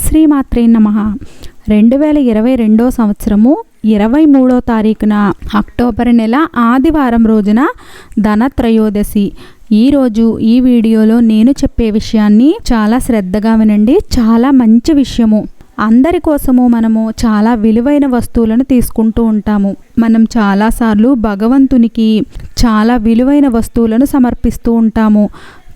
శ్రీమాత్రే నమః. 2022 సంవత్సరము 23వ తారీఖున అక్టోబర్ నెల ఆదివారం రోజున ధనత్రయోదశి. ఈరోజు ఈ వీడియోలో నేను చెప్పే విషయాన్ని చాలా శ్రద్ధగా వినండి. చాలా మంచి విషయము. అందరి కోసము మనము చాలా విలువైన వస్తువులను తీసుకుంటూ ఉంటాము. మనం చాలాసార్లు భగవంతునికి చాలా విలువైన వస్తువులను సమర్పిస్తూ ఉంటాము.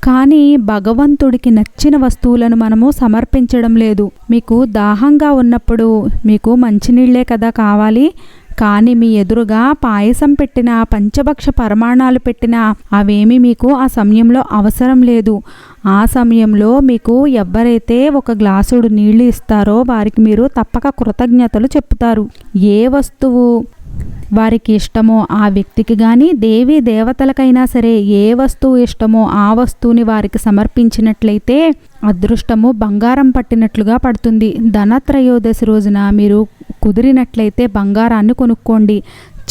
కానీ భగవంతుడికి నచ్చిన వస్తువులను మనము సమర్పించడం లేదు. మీకు దాహంగా ఉన్నప్పుడు మీకు మంచినీళ్ళే కదా కావాలి, కానీ మీ ఎదురుగా పాయసం పెట్టిన పంచభక్ష పరమాణాలు పెట్టిన అవేమీ మీకు ఆ సమయంలో అవసరం లేదు. ఆ సమయంలో మీకు ఎవరైతే ఒక గ్లాసుడు నీళ్లు ఇస్తారో వారికి మీరు తప్పక కృతజ్ఞతలు చెప్తారు. ఏ వస్తువు వారికి ఇష్టమో ఆ వ్యక్తికి కానీ దేవీ దేవతలకైనా సరే ఏ వస్తువు ఇష్టమో ఆ వస్తువుని వారికి సమర్పించినట్లయితే అదృష్టము బంగారం పట్టినట్లుగా పడుతుంది. ధనత్రయోదశి రోజున మీరు కుదిరినట్లయితే బంగారాన్ని కొనుక్కోండి,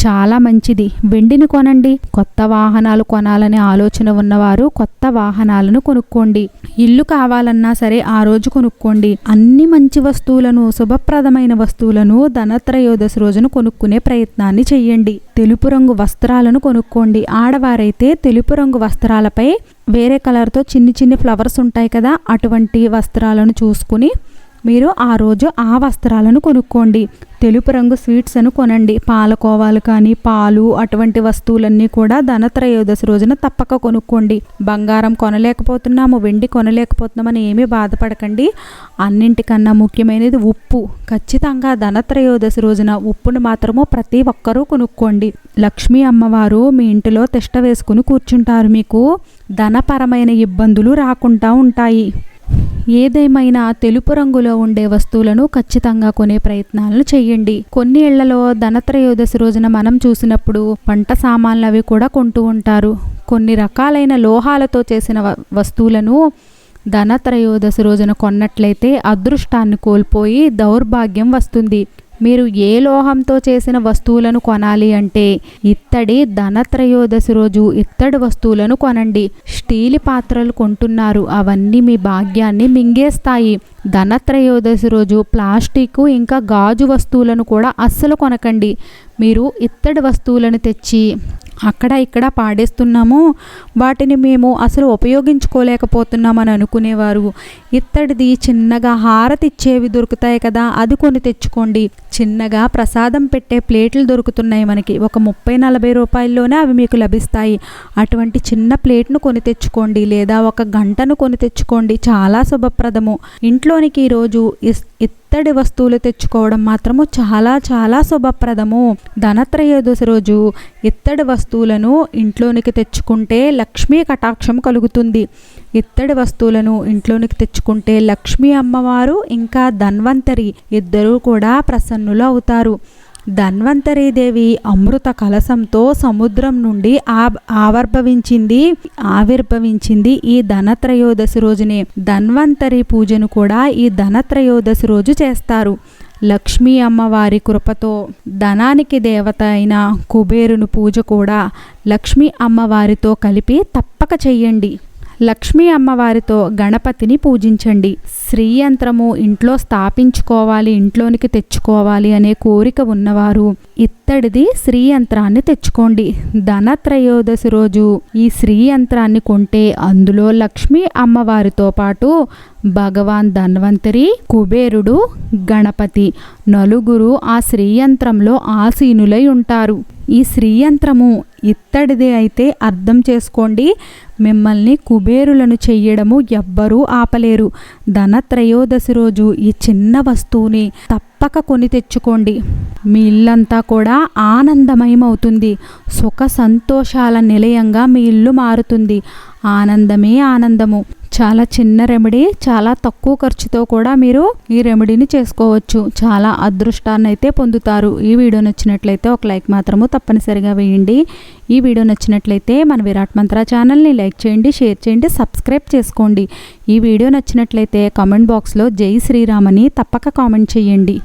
చాలా మంచిది. వెండిని కొనండి. కొత్త వాహనాలు కొనాలనే ఆలోచన ఉన్నవారు కొత్త వాహనాలను కొనుక్కోండి. ఇల్లు కావాలన్నా సరే ఆ రోజు కొనుక్కోండి. అన్ని మంచి వస్తువులను, శుభప్రదమైన వస్తువులను ధనత్రయోదశి రోజున కొనుక్కునే ప్రయత్నాన్ని చెయ్యండి. తెలుపు రంగు వస్త్రాలను కొనుక్కోండి. ఆడవారైతే తెలుపు రంగు వస్త్రాలపై వేరే కలర్తో చిన్ని చిన్ని ఫ్లవర్స్ ఉంటాయి కదా, అటువంటి వస్త్రాలను చూసుకుని మీరు ఆ రోజు ఆ వస్త్రాలను కొనుక్కోండి. తెలుపు రంగు స్వీట్స్ అని కొనండి. పాలకోవాలు కానీ పాలు అటువంటి వస్తువులన్నీ కూడా ధనత్రయోదశి రోజున తప్పక కొనుక్కోండి. బంగారం కొనలేకపోతున్నాము, వెండి కొనలేకపోతున్నామని ఏమీ బాధపడకండి. అన్నింటికన్నా ముఖ్యమైనది ఉప్పు. ఖచ్చితంగా ధనత్రయోదశి రోజున ఉప్పును మాత్రము ప్రతి ఒక్కరూ కొనుక్కోండి. లక్ష్మీ అమ్మవారు మీ ఇంటిలో తిష్ట వేసుకుని కూర్చుంటారు. మీకు ధనపరమైన ఇబ్బందులు రాకుండా ఉంటాయి. ఏదేమైనా తెలుపు రంగులో ఉండే వస్తువులను ఖచ్చితంగా కొనే ప్రయత్నాలను చేయండి. కొన్ని ఇళ్లలో ధనత్రయోదశి రోజున మనం చూసినప్పుడు వంట సామాన్లు అవి కూడా కొంటూ ఉంటారు. కొన్ని రకాలైన లోహాలతో చేసిన వస్తువులను ధనత్రయోదశి రోజున కొన్నట్లయితే అదృష్టాన్ని కోల్పోయి దౌర్భాగ్యం వస్తుంది. మీరు ఏ లోహంతో చేసిన వస్తువులను కొనాలి అంటే ఇత్తడి ధనత్రయోదశి రోజు ఇత్తడి వస్తువులను కొనండి. స్టీల్ పాత్రలు కొంటున్నారు, అవన్నీ మీ భాగ్యాన్ని మింగేస్తాయి. ధనత్రయోదశి రోజు ప్లాస్టిక్ ఇంకా గాజు వస్తువులను కూడా అస్సలు కొనకండి. మీరు ఇత్తడి వస్తువులను తెచ్చి అక్కడ ఇక్కడ పాడేస్తున్నాము, వాటిని మేము అసలు ఉపయోగించుకోలేకపోతున్నామని అనుకునేవారు ఇత్తడిది చిన్నగా హారతిచ్చేవి దొరుకుతాయి కదా, అది కొని తెచ్చుకోండి. చిన్నగా ప్రసాదం పెట్టే ప్లేట్లు దొరుకుతున్నాయి మనకి, ఒక 30-40 రూపాయల్లోనే అవి మీకు లభిస్తాయి. అటువంటి చిన్న ప్లేట్ను కొని తెచ్చుకోండి, లేదా ఒక గంటను కొని తెచ్చుకోండి. చాలా శుభప్రదము. ఇంట్లోనికి ఈరోజు ఇత్తడి వస్తువులు తెచ్చుకోవడం మాత్రము చాలా చాలా శుభప్రదము. ధనత్రయోదశి రోజు ఇత్తడి వస్తువులను ఇంట్లోనికి తెచ్చుకుంటే లక్ష్మీ కటాక్షం కలుగుతుంది. ఇత్తడి వస్తువులను ఇంట్లోనికి తెచ్చుకుంటే లక్ష్మీ అమ్మవారు ఇంకా ధన్వంతరి ఇద్దరూ కూడా ప్రసన్నులు అవుతారు. ధన్వంతరి దేవి అమృత కలశంతో సముద్రం నుండి ఆవిర్భవించింది ఈ ధనత్రయోదశి రోజునే. ధన్వంతరి పూజను కూడా ఈ ధనత్రయోదశి రోజు చేస్తారు. లక్ష్మీ అమ్మవారి కృపతో ధనానికి దేవత అయిన కుబేరుని పూజ కూడా లక్ష్మీ అమ్మవారితో కలిపి తప్పక చెయ్యండి. లక్ష్మీ అమ్మవారితో గణపతిని పూజించండి. శ్రీయంత్రము ఇంట్లో స్థాపించుకోవాలి, ఇంట్లోనికి తెచ్చుకోవాలి అనే కోరిక ఉన్నవారు ఇత్తడిది శ్రీయంత్రాన్ని తెచ్చుకోండి. ధనత్రయోదశి రోజు ఈ శ్రీయంత్రాన్ని కొంటే అందులో లక్ష్మీ అమ్మవారితో పాటు భగవాన్ ధన్వంతరి, కుబేరుడు, గణపతి నలుగురు ఆ శ్రీయంత్రంలో ఆసీనులై ఉంటారు. ఈ శ్రీయంత్రము ఇత్తడిది అయితే అర్థం చేసుకోండి, మిమ్మల్ని కుబేరులను చెయ్యడము ఎవ్వరూ ఆపలేరు. ధనత్రయోదశి రోజు ఈ చిన్న వస్తువుని తప్పక కొని తెచ్చుకోండి. మీ ఇల్లంతా కూడా ఆనందమయమవుతుంది. సుఖ సంతోషాల నిలయంగా మీ ఇల్లు మారుతుంది. ఆనందమే ఆనందము. చాలా చిన్న రెమెడీ, చాలా తక్కువ ఖర్చుతో కూడా మీరు ఈ రెమెడీని చేసుకోవచ్చు. చాలా అదృష్టాన్ని అయితే పొందుతారు. ఈ వీడియో నచ్చినట్లయితే ఒక లైక్ మాత్రము తప్పనిసరిగా వేయండి. ఈ వీడియో నచ్చినట్లయితే మన విరాట్ మంత్ర ఛానల్ని లైక్ చేయండి, షేర్ చేయండి, సబ్స్క్రైబ్ చేసుకోండి. ఈ వీడియో నచ్చినట్లయితే కామెంట్ బాక్స్లో జై శ్రీరామ్ అని తప్పక కామెంట్ చేయండి.